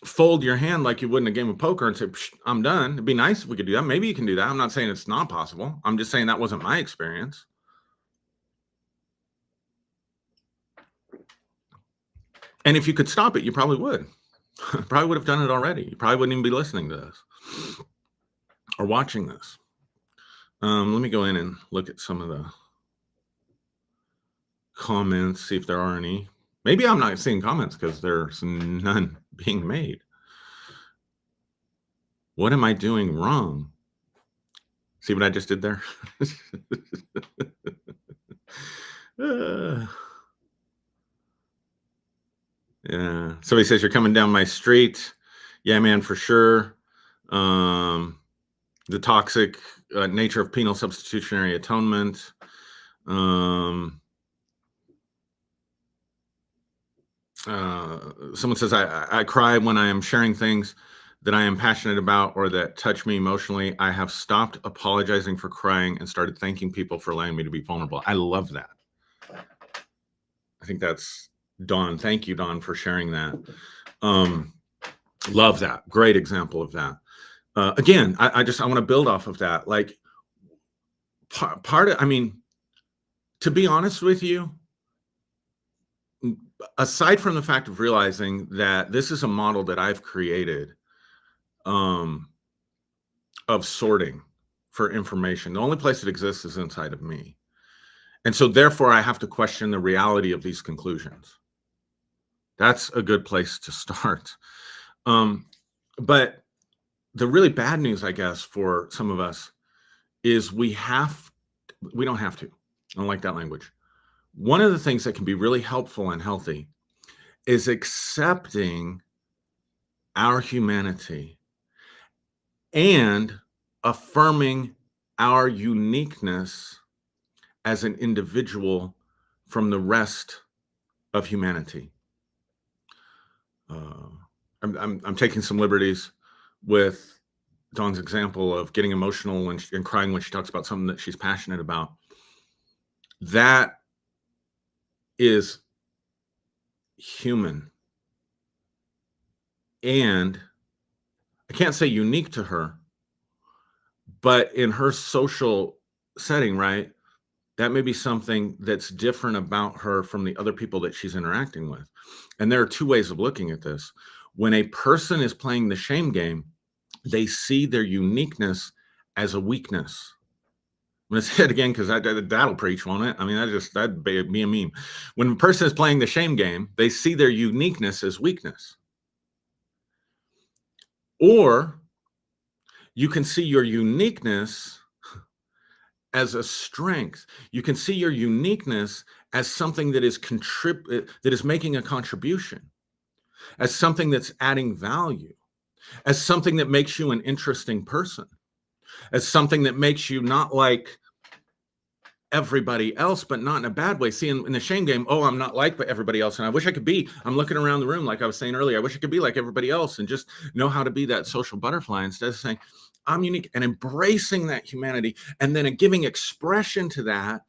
Speaker 1: fold your hand like you would in a game of poker and say, I'm done. It'd be nice if we could do that. Maybe you can do that. I'm not saying it's not possible. I'm just saying that wasn't my experience. And if you could stop it, you probably would. Probably would have done it already. You probably wouldn't even be listening to this or watching this. Let me go in and look at some of the comments, see if there are any. Maybe I'm not seeing comments because there's none being made. What am I doing wrong? See what I just did there? Yeah. Somebody says you're coming down my street. Yeah, man, for sure. The toxic nature of penal substitutionary atonement. Someone says I cry when I am sharing things that I am passionate about or that touch me emotionally. I have stopped apologizing for crying and started thanking people for allowing me to be vulnerable. I love that. I think that's Dawn. Thank you, Dawn, for sharing that. Love that. Great example of that. Again, I want to build off of that. Like part of, to be honest with you, aside from the fact of realizing that this is a model that I've created of sorting for information, the only place it exists is inside of me. And so therefore I have to question the reality of these conclusions. That's a good place to start. But the really bad news, I guess, for some of us is we don't have to. I don't like that language. One of the things that can be really helpful and healthy is accepting our humanity and affirming our uniqueness as an individual from the rest of humanity. I'm taking some liberties with Dawn's example of getting emotional and crying when she talks about something that she's passionate about. That is human. And I can't say unique to her, but in her social setting, right, that may be something that's different about her from the other people that she's interacting with. And there are two ways of looking at this. When a person is playing the shame game, they see their uniqueness as a weakness. I'm going to say it again because that'll preach, won't it? That'd be a meme. When a person is playing the shame game, they see their uniqueness as weakness. Or you can see your uniqueness as a strength. You can see your uniqueness as something that is making a contribution, as something that's adding value, as something that makes you an interesting person, as something that makes you not like everybody else, but not in a bad way. See, in the shame game, I'm not like everybody else, and I wish I could be. I'm looking around the room, like I was saying earlier, I wish I could be like everybody else and just know how to be that social butterfly, instead of saying I'm unique and embracing that humanity and then giving expression to that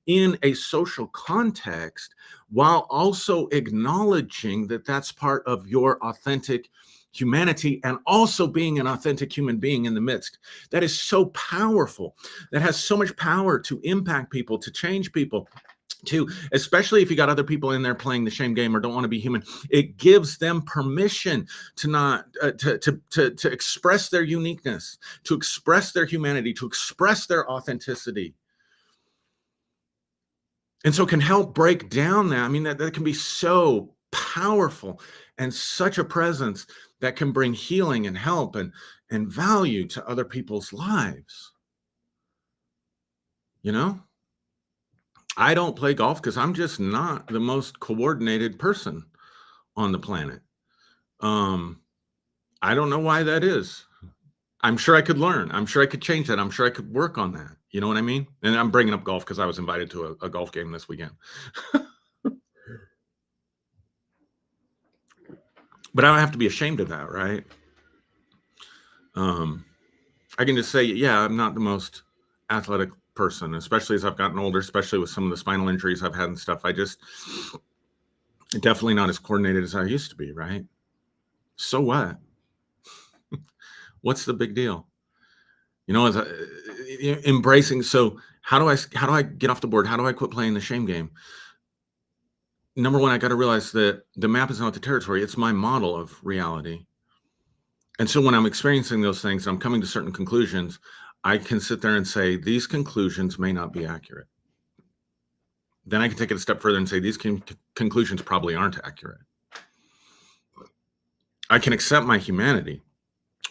Speaker 1: in a social context, while also acknowledging that that's part of your authentic humanity and also being an authentic human being in the midst. That is so powerful. That has so much power to impact people, to change people, especially if you got other people in there playing the shame game or don't want to be human. It gives them permission to not to express their uniqueness, to express their humanity, to express their authenticity. And so it can help break down that. That can be so powerful and such a presence that can bring healing and help and value to other people's lives. I don't play golf because I'm just not the most coordinated person on the planet. I don't know why that is. I'm sure I could learn. I'm sure I could change that. I'm sure I could work on that. You know what I mean? And I'm bringing up golf because I was invited to a golf game this weekend. But I don't have to be ashamed of that, right? I can just say, yeah, I'm not the most athletic person, especially as I've gotten older, especially with some of the spinal injuries I've had and stuff. I just definitely not as coordinated as I used to be, right? So what? What's the big deal? You know, embracing. So how do I get off the board? How do I quit playing the shame game? Number one, I got to realize that the map is not the territory. It's my model of reality. And so when I'm experiencing those things, I'm coming to certain conclusions. I can sit there and say, these conclusions may not be accurate. Then I can take it a step further and say, these conclusions probably aren't accurate. I can accept my humanity,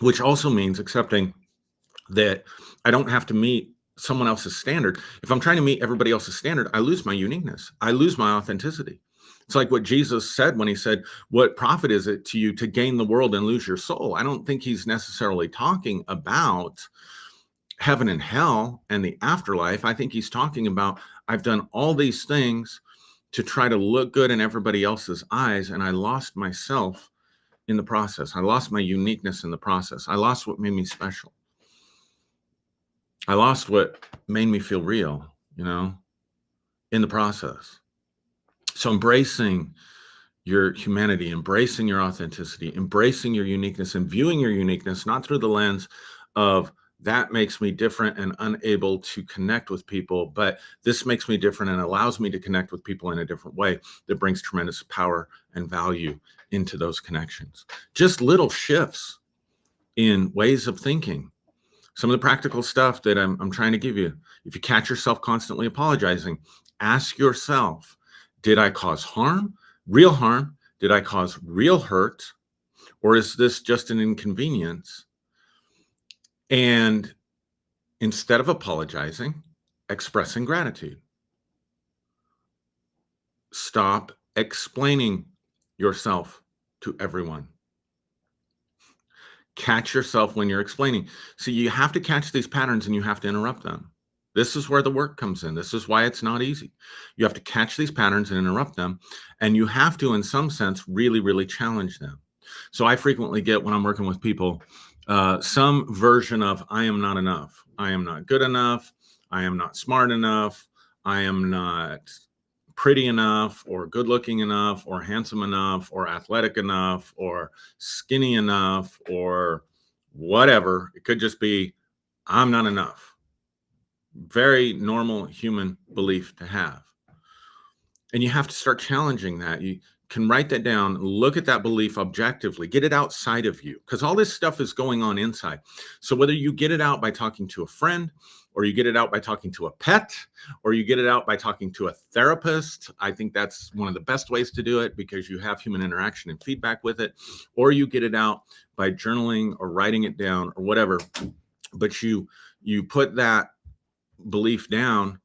Speaker 1: which also means accepting that I don't have to meet someone else's standard. If I'm trying to meet everybody else's standard, I lose my uniqueness. I lose my authenticity. It's like what Jesus said when he said, what profit is it to you to gain the world and lose your soul? I don't think he's necessarily talking about heaven and hell and the afterlife. I think he's talking about, I've done all these things to try to look good in everybody else's eyes, and I lost myself in the process. I lost my uniqueness in the process. I lost what made me special. I lost what made me feel real, in the process. So embracing your humanity, embracing your authenticity, embracing your uniqueness, and viewing your uniqueness, not through the lens of that makes me different and unable to connect with people, but this makes me different and allows me to connect with people in a different way that brings tremendous power and value into those connections. Just little shifts in ways of thinking. Some of the practical stuff that I'm trying to give you. If you catch yourself constantly apologizing, ask yourself, did I cause harm, real harm? Did I cause real hurt? Or is this just an inconvenience? And instead of apologizing, expressing gratitude. Stop explaining yourself to everyone. Catch yourself when you're explaining. So you have to catch these patterns and you have to interrupt them. This is where the work comes in. This is why it's not easy. You have to catch these patterns and interrupt them. And you have to, in some sense, really, really challenge them. So I frequently get, when I'm working with people, some version of, I am not enough. I am not good enough. I am not smart enough. I am not pretty enough, or good looking enough, or handsome enough, or athletic enough, or skinny enough, or whatever. It could just be, I'm not enough. Very normal human belief to have. And you have to start challenging that. You can write that down, look at that belief objectively, get it outside of you, because all this stuff is going on inside. So whether you get it out by talking to a friend, or you get it out by talking to a pet, or you get it out by talking to a therapist, I think that's one of the best ways to do it, because you have human interaction and feedback with it, or you get it out by journaling or writing it down or whatever. But you put that belief down,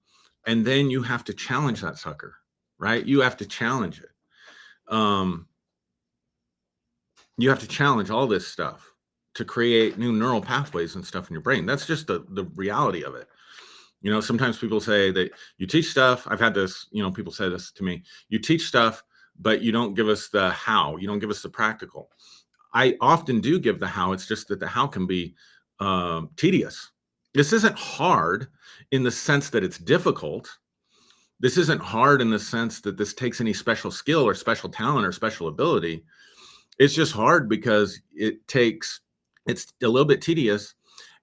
Speaker 1: and then you have to challenge that sucker, right? You have to challenge it. You have to challenge all this stuff to create new neural pathways and stuff in your brain. That's just the reality of it. Sometimes people say that you teach stuff. I've had this, people say this to me, you teach stuff, but you don't give us the how. You don't give us the practical. I often do give the how. It's just that the how can be tedious. This isn't hard in the sense that it's difficult. This isn't hard in the sense that this takes any special skill or special talent or special ability. It's just hard because it's a little bit tedious,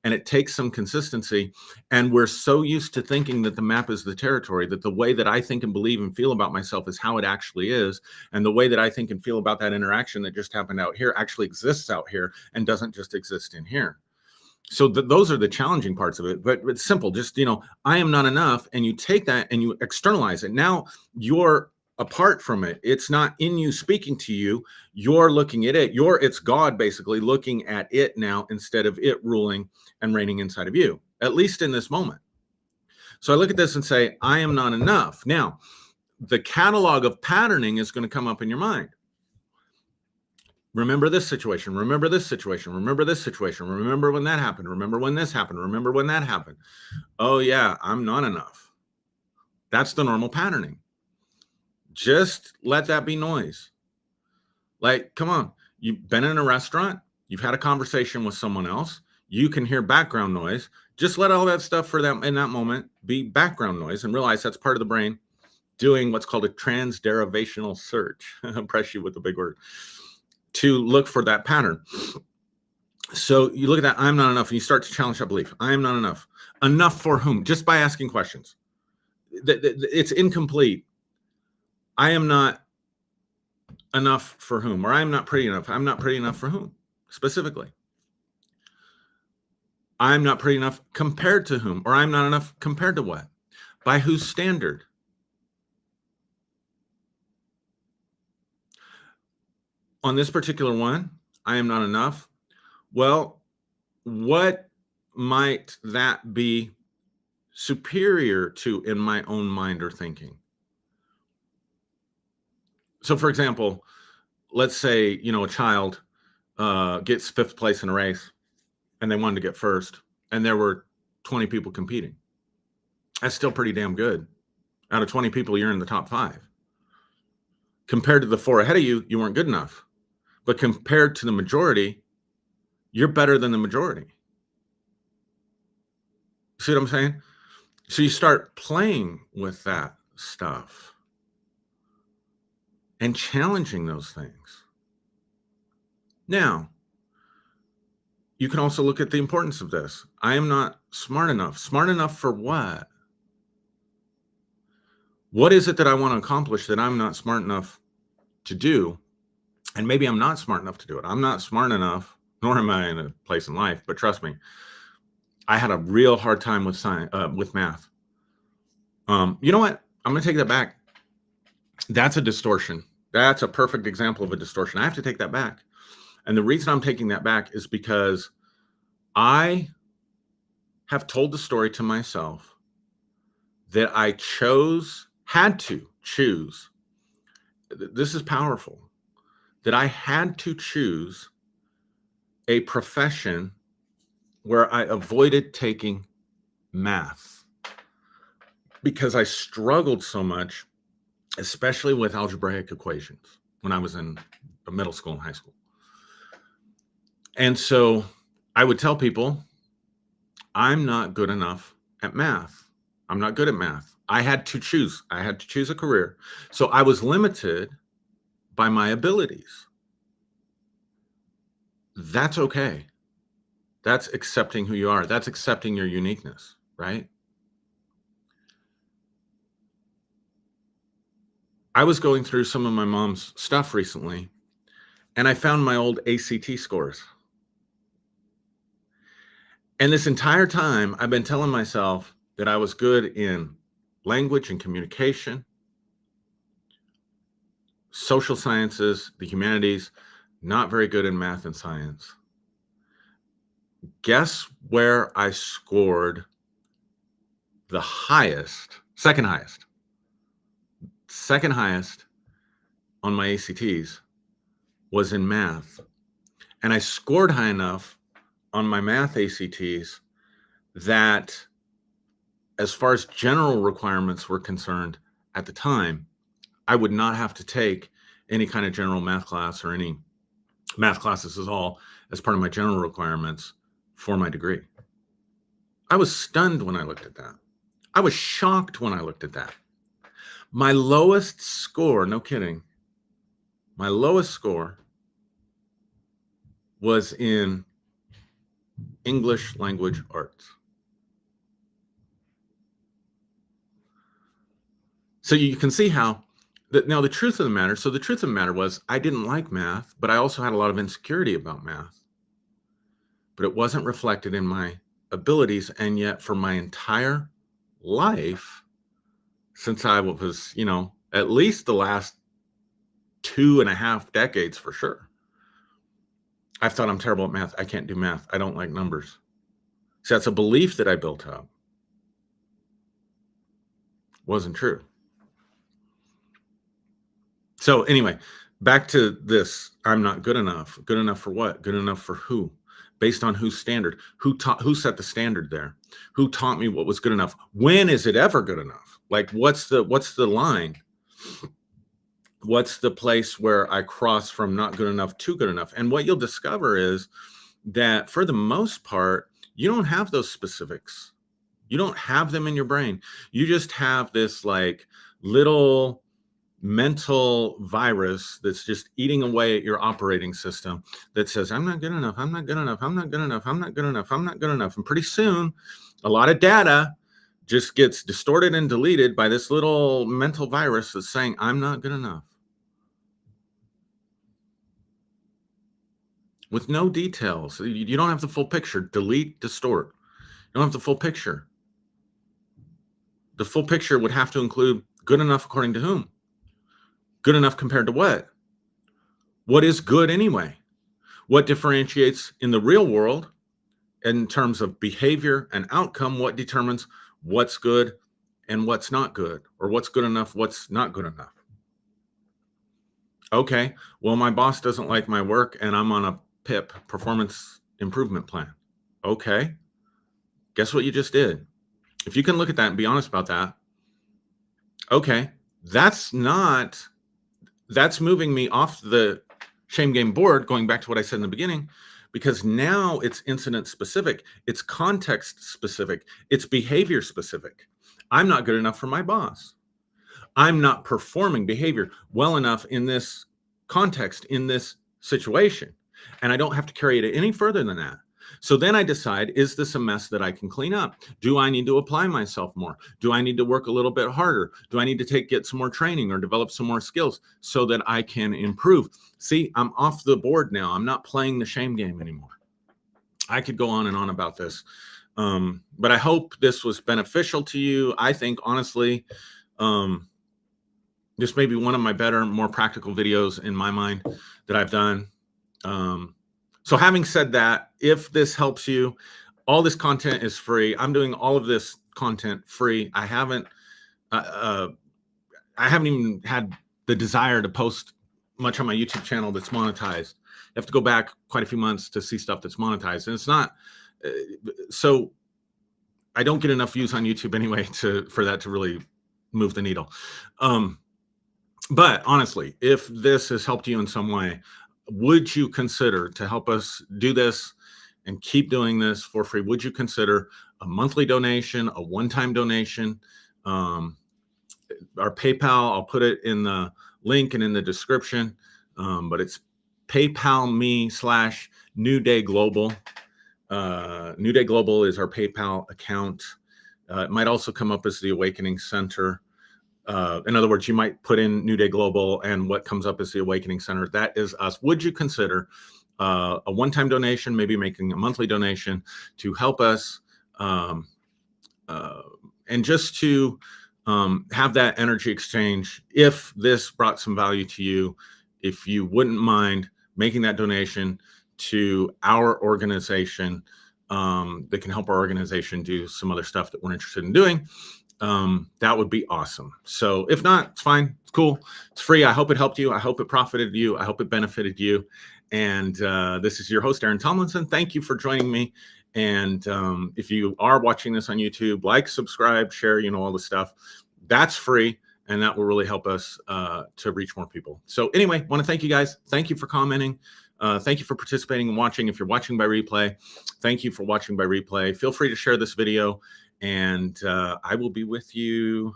Speaker 1: and it takes some consistency. And we're so used to thinking that the map is the territory, that the way that I think and believe and feel about myself is how it actually is. And the way that I think and feel about that interaction that just happened out here actually exists out here and doesn't just exist in here. So those are the challenging parts of it, but it's simple. Just, I am not enough. And you take that and you externalize it. Now you're apart from it. It's not in you speaking to you. You're looking at it. It's God basically looking at it now, instead of it ruling and reigning inside of you, at least in this moment. So I look at this and say, I am not enough. Now, the catalog of patterning is going to come up in your mind. Remember this situation. Remember this situation. Remember this situation. Remember when that happened. Remember when this happened. Remember when that happened. Oh, yeah, I'm not enough. That's the normal patterning. Just let that be noise. Like, come on. You've been in a restaurant. You've had a conversation with someone else. You can hear background noise. Just let all that stuff for them in that moment be background noise and realize that's part of the brain doing what's called a transderivational search. Impress you with the big word to look for that pattern. So you look at that, I'm not enough, and you start to challenge that belief. I am not enough. Enough for whom? Just by asking questions. It's incomplete. I am not enough for whom? Or I'm not pretty enough. I'm not pretty enough for whom? Specifically. I'm not pretty enough compared to whom? Or I'm not enough compared to what? By whose standard? On this particular one, I am not enough. Well, what might that be superior to in my own mind or thinking? So, for example, let's say, a child gets fifth place in a race and they wanted to get first, and there were 20 people competing. That's still pretty damn good. Out of 20 people, you're in the top 5. Compared to the 4 ahead of you, you weren't good enough. But compared to the majority, you're better than the majority. See what I'm saying? So you start playing with that stuff and challenging those things. Now, you can also look at the importance of this. I am not smart enough. Smart enough for what? What is it that I want to accomplish that I'm not smart enough to do? And maybe I'm not smart enough to do it. I'm not smart enough, nor am I in a place in life. But trust me, I had a real hard time with science, with math. You know what? I'm going to take that back. That's a distortion. That's a perfect example of a distortion. I have to take that back. And the reason I'm taking that back is because I have told the story to myself that I had to choose. This is powerful. That I had to choose a profession where I avoided taking math because I struggled so much, especially with algebraic equations when I was in middle school and high school. And so I would tell people, I'm not good enough at math. I'm not good at math. I had to choose a career. So I was limited by my abilities. That's okay. That's accepting who you are. That's accepting your uniqueness, right? I was going through some of my mom's stuff recently, and I found my old ACT scores. And this entire time, I've been telling myself that I was good in language and communication, social sciences, the humanities, not very good in math and science. Guess where I scored the highest, second highest on my ACTs was in math. And I scored high enough on my math ACTs that, as far as general requirements were concerned at the time, I would not have to take any kind of general math class or any math classes at all as part of my general requirements for my degree. I was stunned when I looked at that. I was shocked when I looked at that. My lowest score, no kidding, my lowest score was in English language arts. So you can see how now the truth of the matter was I didn't like math, but I also had a lot of insecurity about math. But it wasn't reflected in my abilities. And yet for my entire life, since I was, at least the last 2.5 decades for sure, I've thought I'm terrible at math. I can't do math. I don't like numbers. So that's a belief that I built up. Wasn't true. So anyway, Back to this, I'm not good enough. Good enough for what? Good enough for who? Based on whose standard? Who set the standard there? Who taught me what was good enough? When is it ever good enough? Like what's the line? What's the place where I cross from not good enough to good enough? And what you'll discover is that for the most part, you don't have those specifics. You don't have them in your brain. You just have this like little mental virus that's just eating away at your operating system that says, I'm not good enough. I'm not good enough. I'm not good enough. I'm not good enough. I'm not good enough. And pretty soon, a lot of data just gets distorted and deleted by this little mental virus that's saying, I'm not good enough. With no details. You don't have the full picture. Delete, distort. You don't have the full picture. The full picture would have to include good enough according to whom? Good enough compared to what? What is good anyway? What differentiates in the real world in terms of behavior and outcome? What determines what's good and what's not good, or what's good enough, what's not good enough? Okay, well, my boss doesn't like my work and I'm on a PIP, performance improvement plan. Okay, guess what you just did? If you can look at that and be honest about that, okay, that's moving me off the shame game board, going back to what I said in the beginning, because now it's incident specific, it's context specific, it's behavior specific. I'm not good enough for my boss. I'm not performing behavior well enough in this context, in this situation. And I don't have to carry it any further than that. So then I decide, is this a mess that I can clean up? Do I need to apply myself more? Do I need to work a little bit harder? Do I need to get some more training or develop some more skills so that I can improve? See, I'm off the board now. I'm not playing the shame game anymore. I could go on and on about this. But I hope this was beneficial to you. I think, honestly, this may be one of my better, more practical videos in my mind that I've done. So having said that, if this helps you, all this content is free. I'm doing all of this content free. I haven't even had the desire to post much on my YouTube channel that's monetized. You have to go back quite a few months to see stuff that's monetized, and it's not. So I don't get enough views on YouTube anyway for that to really move the needle. But honestly, if this has helped you in some way, would you consider, to help us do this and keep doing this for free, would you consider a monthly donation, a one-time donation? Our PayPal, I'll put it in the link and in the description, but it's PayPal me/New Day Global. New Day Global is our PayPal account. It might also come up as the Awakening Center. In other words, you might put in New Day Global and what comes up is the Awakening Center. That is us. Would you consider a one-time donation, maybe making a monthly donation to help us and just to have that energy exchange? If this brought some value to you, if you wouldn't mind making that donation to our organization that can help our organization do some other stuff that we're interested in doing, that would be awesome. So if not, it's fine. It's cool. It's free. I hope it helped you. I hope it profited you. I hope it benefited you. And this is your host, Aaron Tomlinson. Thank you for joining me. And if you are watching this on YouTube, like, subscribe, share, all the stuff. That's free. And that will really help us to reach more people. So anyway, want to thank you guys. Thank you for commenting. Thank you for participating and watching. If you're watching by replay, thank you for watching by replay. Feel free to share this video. And I will be with you